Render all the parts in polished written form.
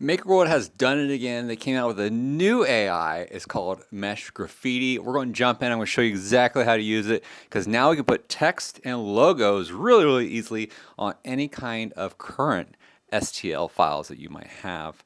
MakerWorld has done it again. They came out with a new AI. It's called Mesh Graffiti. We're going to jump in. I'm going to show you exactly how to use it because now we can put text and logos really easily on any kind of current STL files that you might have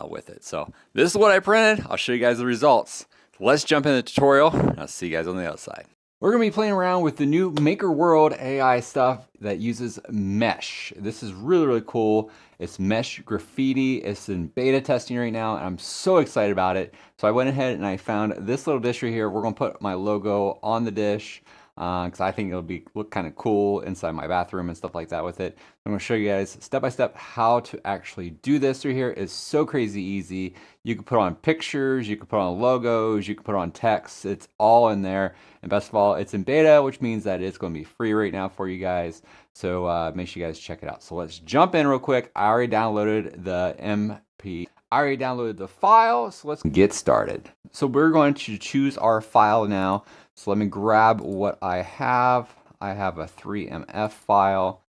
with it. So this is what I printed. I'll show you guys the results. Let's jump in the tutorial. I'll see you guys on the outside. We're going to be playing around with the new MakerWorld AI stuff that uses mesh. This is really cool. It's Mesh Graffiti. It's in beta testing right now, and I'm so excited about it. So I went ahead and I found this little dish right here. We're going to put my logo on the dish because I think it'll look kind of cool inside my bathroom and stuff like that with it. I'm going to show you guys step by step how to actually do this through here. It's so crazy easy. You can put on pictures, you can put on logos, you can put on text. It's all in there. And best of all, it's in beta, which means that it's going to be free right now for you guys. So make sure you guys check it out. So let's jump in real quick. I already downloaded the MP. I already downloaded the file, so let's get started. So we're going to choose our file now. So let me grab what I have. I have a 3MF file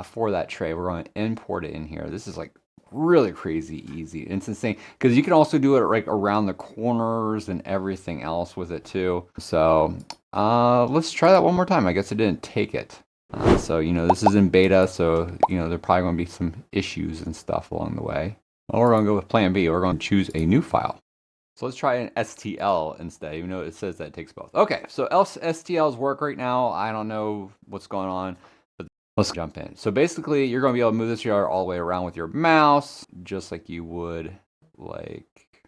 for that tray. We're going to import it in here. This is like really crazy easy. It's insane because you can also do it like around the corners and everything else with it too. So let's try that one more time. I guess it didn't take it. So, this is in beta, so, there are probably going to be some issues and stuff along the way. Well, we're going to go with plan B. We're going to choose a new file. So let's try an STL instead, even though it says that it takes both. Okay, so STLs work right now. I don't know what's going on, but let's jump in. So basically, you're going to be able to move this yard all the way around with your mouse, just like you would like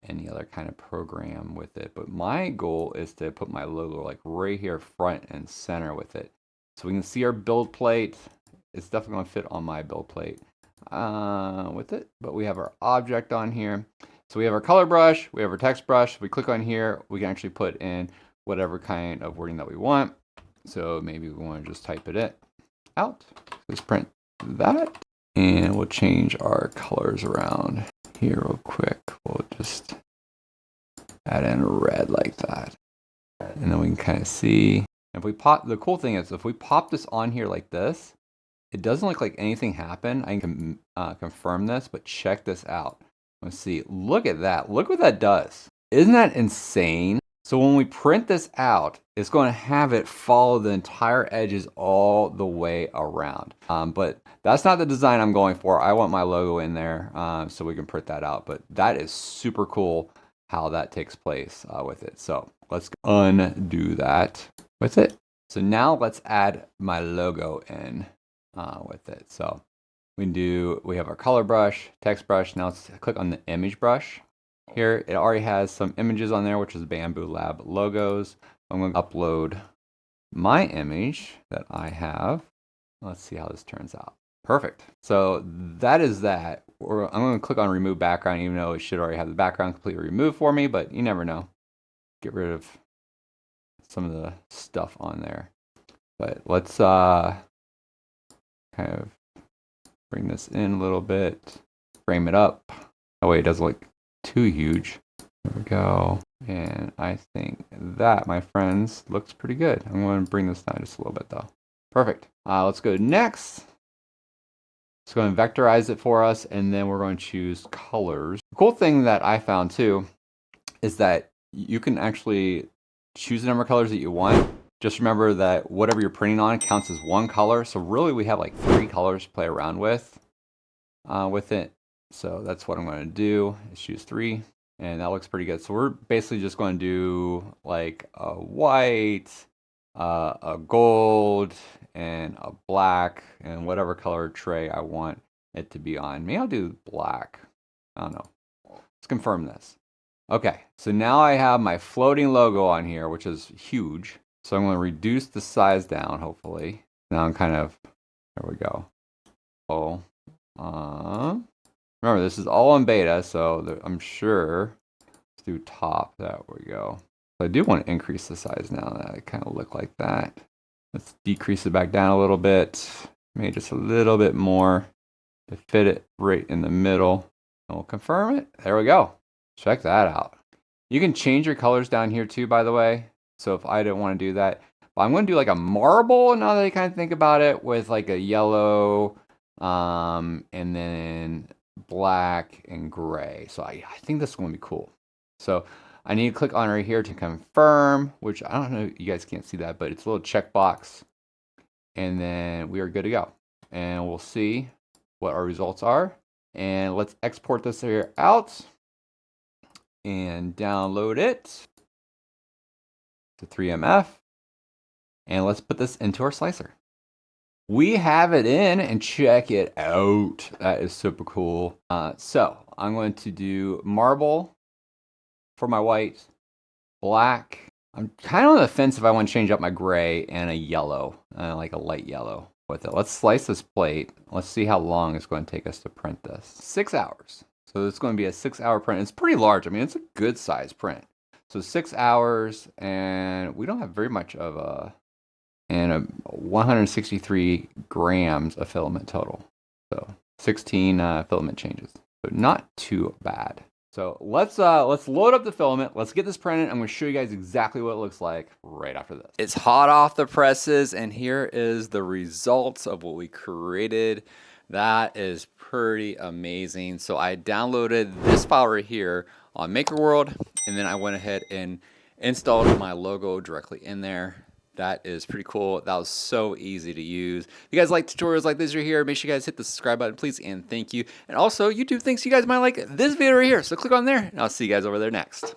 any other kind of program with it. But my goal is to put my logo like right here front and center with it. So we can see our build plate. It's definitely going to fit on my build plate with it. But we have our object on here. So we have our color brush. We have our text brush. If we click on here, we can actually put in whatever kind of wording that we want. So maybe we want to just type it out. Let's print that. And we'll change our colors around here real quick. We'll just add in red like that. And then we can kind of see. If we pop, the cool thing is if we pop this on here like this, it doesn't look like anything happened. I can confirm this, but check this out. Let's see, look at that. Look what that does. Isn't that insane? So when we print this out, it's going to have it follow the entire edges all the way around. But that's not the design I'm going for. I want my logo in there so we can print that out. But that is super cool how that takes place with it. So let's undo that with it. So now let's add my logo in with it. So we have our color brush, text brush. Now let's click on the image brush. Here it already has some images on there, which is Bamboo Lab logos. I'm going to upload my image that I have. Let's see how this turns out. Perfect. So that is that. I'm going to click on remove background, even though it should already have the background completely removed for me, but you never know. Get rid of some of the stuff on there. But let's kind of bring this in a little bit, frame it up. That way it doesn't look too huge. There we go. And I think that, my friends, looks pretty good. I'm going to bring this down just a little bit though. Perfect. Let's go next. It's going to vectorize it for us, and then we're going to choose colors. The cool thing that I found too is that you can actually choose the number of colors that you want. Just remember that whatever you're printing on counts as one color. So really we have like 3 colors to play around with it. So that's what I'm going to do is choose 3, and that looks pretty good. So we're basically just going to do like a white, a gold, and a black, and whatever color tray I want it to be on. Maybe I'll do black. I don't know. Let's confirm this. Okay, so now I have my floating logo on here, which is huge. So I'm going to reduce the size down, hopefully. Now I'm kind of, there we go. Oh, remember, this is all in beta, so I'm sure. Let's do top. There we go. So I do want to increase the size now that it kind of look like that. Let's decrease it back down a little bit. Maybe just a little bit more to fit it right in the middle. And we'll confirm it. There we go. Check that out. You can change your colors down here too, by the way. So if I didn't want to do that, but I'm going to do like a marble now that I kind of think about it, with like a yellow and then black, and gray. So I think this is going to be cool. So I need to click on right here to confirm, which I don't know, you guys can't see that, but it's a little checkbox. And then we are good to go. And we'll see what our results are. And let's export this here out and download it to 3MF. And let's put this into our slicer. We have it in, and check it out. That is super cool. So I'm going to do marble for my white, black. I'm kind of on the fence if I want to change up my gray, and a yellow, like a light yellow with it. Let's slice this plate. Let's see how long it's going to take us to print this. 6 hours. So it's going to be a 6-hour print. It's pretty large. I mean, it's a good size print. So 6 hours, and we don't have very much of a, and 163 grams of filament total. So 16 filament changes. So not too bad. So let's load up the filament. Let's get this printed. I'm going to show you guys exactly what it looks like right after this. It's hot off the presses, and here is the results of what we created. That is pretty amazing. So I downloaded this file right here on MakerWorld, and then I went ahead and installed my logo directly in there. That is pretty cool. That was so easy to use. If you guys like tutorials like this right here, make sure you guys hit the subscribe button, please, and thank you. And also, YouTube thinks you guys might like this video right here, so click on there, and I'll see you guys over there next.